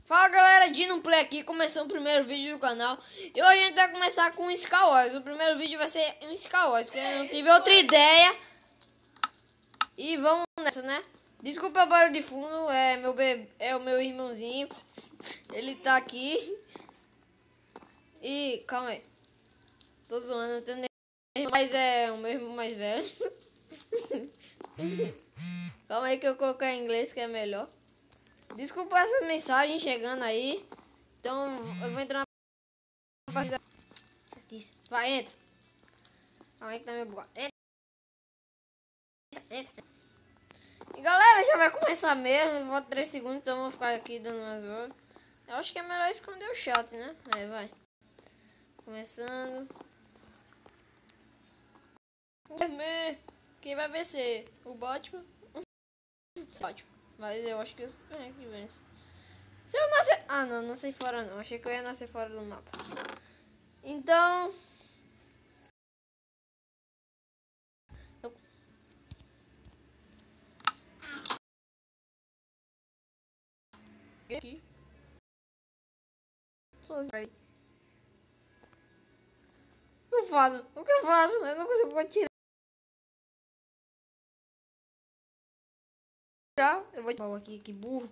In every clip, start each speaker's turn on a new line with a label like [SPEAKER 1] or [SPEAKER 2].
[SPEAKER 1] Fala galera, Dino Play aqui, começando o primeiro vídeo do canal. E hoje a gente vai começar com um Skywars. O primeiro vídeo vai ser um Skywars, porque eu não tive outra ideia. E vamos nessa, né? Desculpa o barulho de fundo, é o meu irmãozinho. Ele tá aqui. E calma aí. Tô zoando, não tenho nem... Mas é o meu irmão mais velho. Calma aí que eu coloquei em inglês que é melhor. Desculpa essas mensagens chegando aí. Então eu vou entrar na partida. Vai, entra. Calma aí que tá meio bugado. Entra. E galera, já vai começar mesmo. Volta 3 segundos, então eu vou ficar aqui dando umas voltas. Eu acho que é melhor esconder o chat, né? Aí vai. Começando. Quem vai vencer? O Batman? Batman. Mas eu acho que eu que venço. Se eu nascer... Ah, não, não sei fora não. Achei que eu ia nascer fora do mapa. Então... Aqui. O que eu faço? O que eu faço? Eu não consigo atirar. Eu vou tirar aqui, que burro.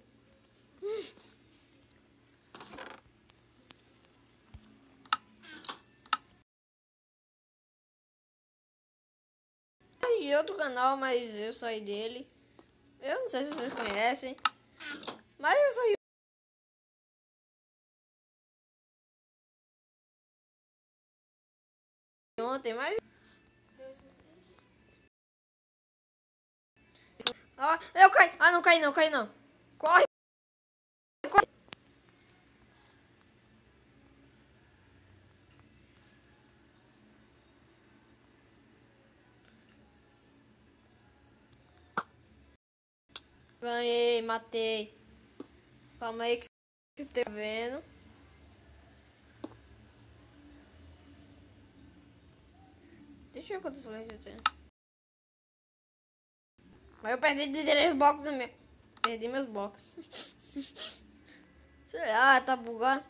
[SPEAKER 1] De outro canal, mas eu saí dele. Eu não sei se vocês conhecem, mas eu saí ontem, mas... Ah, eu caí! Ah, não caí não. Corre! Corre! Ganhei, matei. Calma aí que eu tô vendo. Deixa eu ver quantas flechas eu tenho. Mas eu perdi de 3 blocos também. Perdi meus blocos. Sei lá, tá bugado.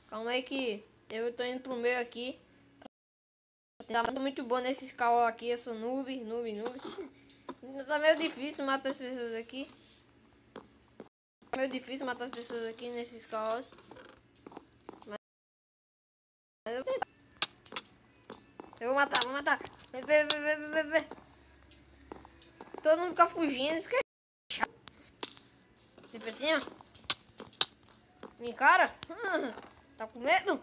[SPEAKER 1] Calma aí que eu tô indo pro meio aqui. Tá muito bom nesses caos aqui. Eu sou noob. Tá meio difícil matar as pessoas aqui. Tá meio difícil matar as pessoas aqui nesses caos. Mas eu vou matar. Vem. Todo mundo fica fugindo. Isso que é chato. Vem pra cima. Me encara. Tá com medo?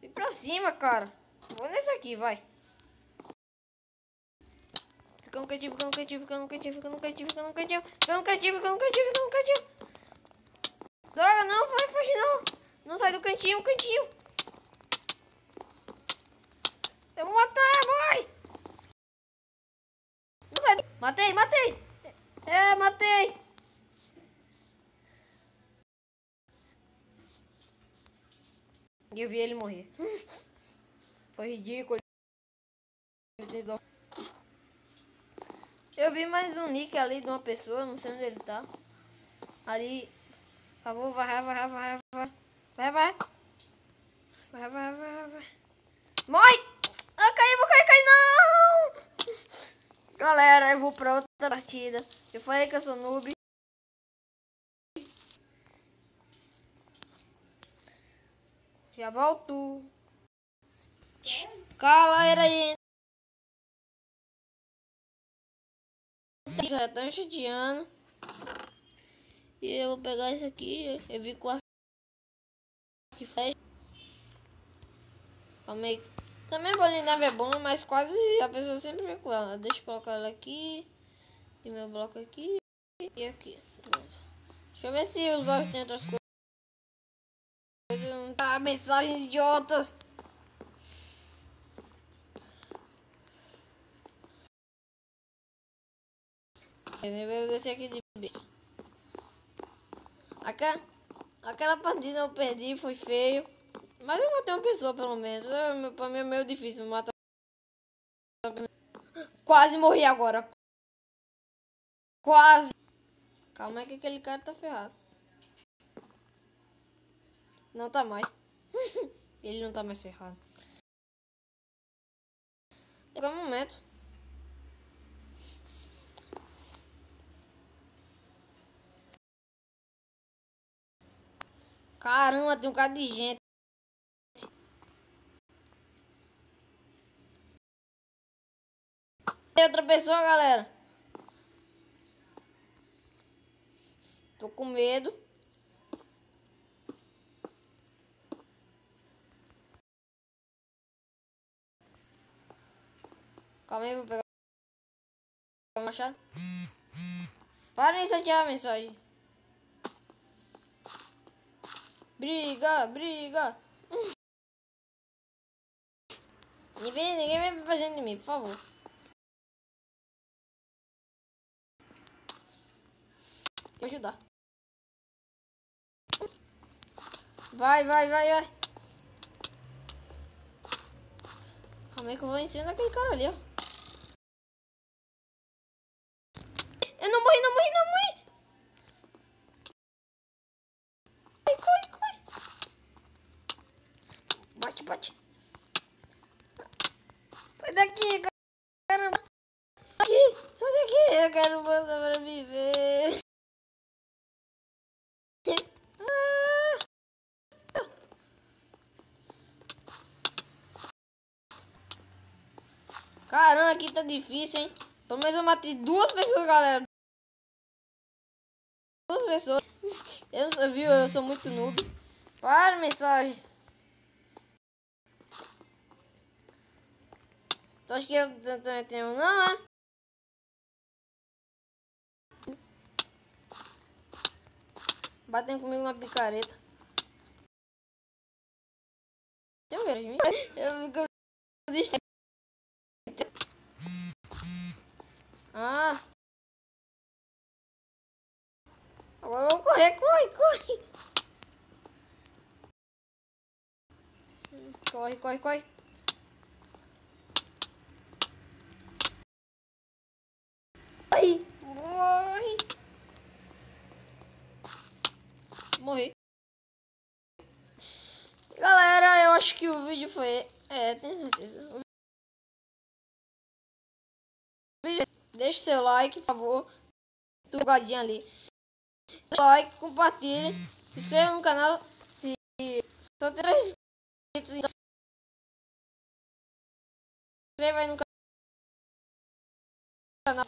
[SPEAKER 1] Vem pra cima, cara. Vou nesse aqui, vai. Fica no cantinho. Droga, não, vai fugir não. Não sai do cantinho. Eu vou matar, boy. Não sai do... Matei. Matei. E eu vi ele morrer. Foi ridículo. Eu vi mais um nick ali de uma pessoa, não sei onde ele tá. Ali. Por favor, vai. Vai. Morre! Eu vou cair, não! Galera, eu vou pra outra partida. Eu falei que eu sou noob. Já volto. Galera, aí. Já tá chateando. E eu vou pegar isso aqui. Eu vi com a que flecha. Calma aí. Também bolinha de neve é bom, mas quase a pessoa sempre vem com ela. Deixa eu colocar ela aqui. E meu bloco aqui. E aqui. Pronto. Deixa eu ver se os blocos têm outras coisas. Ah, mensagens idiotas. Eu vou descer aqui de besta. Aquela partida eu perdi, foi feio. Mas eu matei uma pessoa, pelo menos. Pra mim é meio difícil matar. Quase morri agora. Quase. Calma aí que aquele cara tá ferrado. Não tá mais. Ele não tá mais ferrado. Chegou um momento. Caramba, tem um cara de gente. Tem outra pessoa, galera. Tô com medo. Calma aí, vou pegar o machado. Para de incendiar a mensagem. Briga, briga. Ninguém vem pra cima de mim, por favor. Vou ajudar. Vai, vai, vai, vai. Calma aí que eu vou ensinar aquele cara ali, ó. Eu não morri, não morri, não morri. Corre, corre, corre. Bate, bate. Sai daqui, caramba. Aqui, sai daqui. Eu quero sobreviver. Caramba, aqui tá difícil, hein? Pelo menos eu matei duas pessoas, galera. Duas pessoas. Eu não sei, viu? Eu sou muito noob. Para mensagens. Tu acha que eu também tenho? Não, é? Batendo comigo na picareta. Tem um verde em mim? Eu fico distraído. Ah. Agora eu vou correr, corre, corre. Corre, corre, corre. Ai, morre. Morri. Galera, eu acho que o vídeo foi... tenho certeza. Deixa seu like, por favor. Tugadinha ali. Like, compartilhe. Se inscreva no canal. Se só 3 inscritos, se inscreva aí no canal.